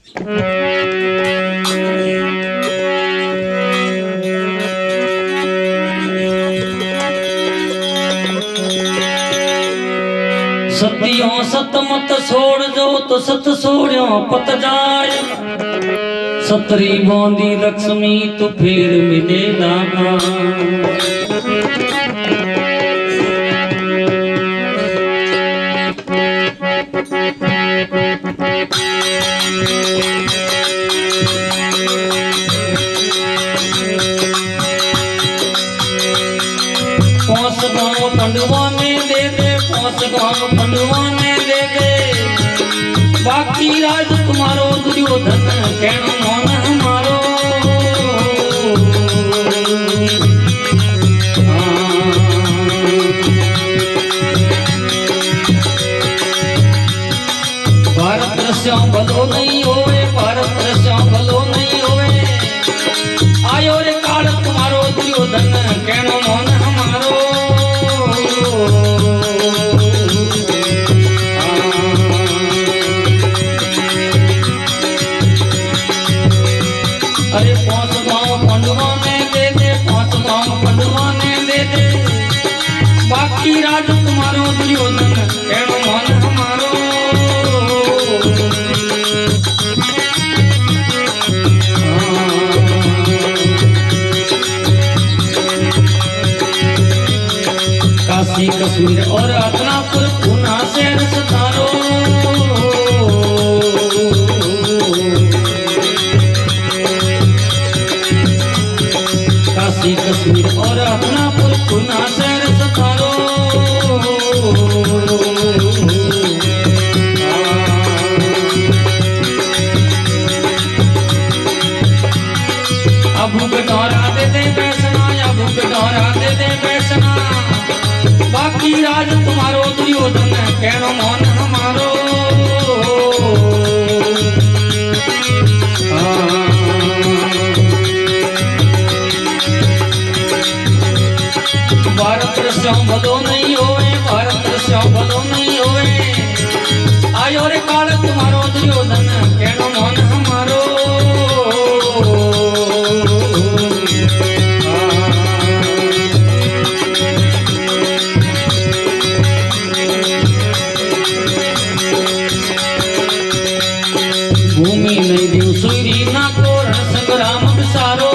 सतियों सत मत छोड़ जो तो सत छोड़ो पत जाय सतरी बोंदी लक्ष्मी तो फिर मिले ना पोस गाँव पंडुआ में दे दे पोस गाँव पंडुआ में दे दे बाकी राज तुम्हारो दुर्योधन कहनो मन हमारो भारत रस्यों भलो नहीं होवे भारत रस्यों भलो नहीं होवे आयो रे काल तुम्हारो दुर्योधन कहनो मन हमारो अरे पांच गाँव पंडुआ में दे दे पांच गाँव पंडुआ में दे दे बाकी राज तुम्हारो दुर्योधन कहनो मन हमारो काशी कश्मीर और अतनापुर पूना शहर सतारो काशी कश्मीर और अतनापुर पूना शहर सतारो अबू कटोरा दे दे बैसना अबू कटोरा दे दे बैसना बाकी राज तुम्हारो दुर्योधन कहनो मन हमारो भारत रस्यों भलो नहीं होवे भारत रस्यों भलो नहीं होवे आयो रे काल तुम्हारो दुर्योधन कहनो मन हमारो भूमि नहीं दियो सूरी ना को रण संग्राम विसारो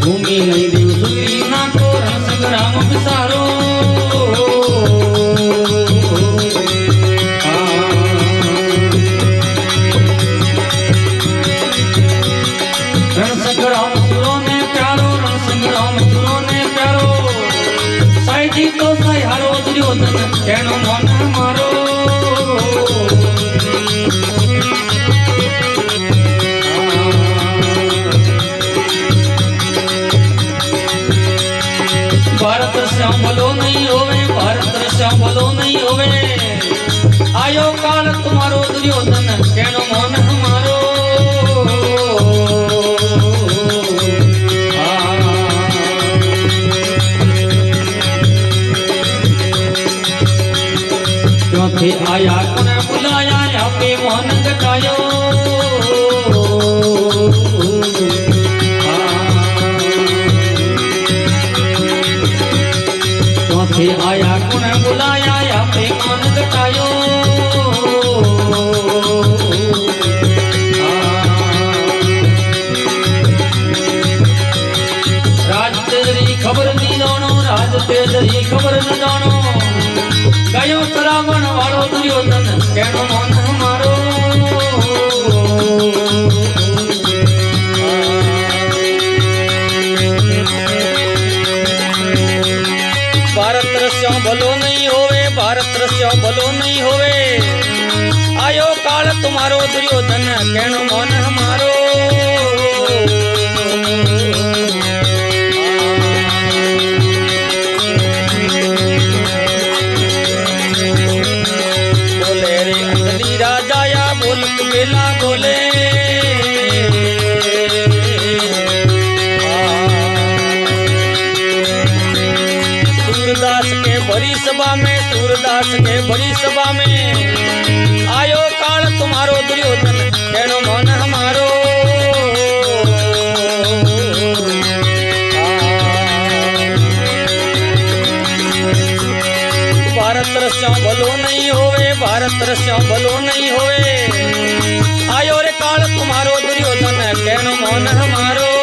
भूमि नहीं दियो सूरी ना को रण संग्राम विसारो रण संग्राम सुरो ने प्यारो रण संग्राम सुरो ने प्यारो जी तो साई हारो दुर्योधन कहनो मन हमारो भारत रस्यों भलो नहीं होवे भारत रस्यों भलो नहीं होवे आयो काल तुम्हारो दुर्योधन कहनो मन हमारो क्योंकि आया कुने बुलाया या पे मन घटायो क्योंकि आया कुने बुलाया या पे मन घटायो राज तेरी खबर नहीं जानो राज तेरी खबर न जानो गयो सरावण वालो दुर्योधन कहनो मन हमारो भारत रस्यों भलो नहीं होवे भारत रस्यों भलो नहीं होवे आयो काल तुम्हारो दुर्योधन कहनो मन हमारो बेला बोले सूरदास के बड़ी सभा में सूरदास के बड़ी सभा में आयो काल तुम्हारो दुर्योधन कहनो मन हमारो भारत रस्या भलो नहीं होवे भारत रस्या भलो नहीं होवे आयो रे काल तुम्हारो दुर्योधन कहनो मन हमारो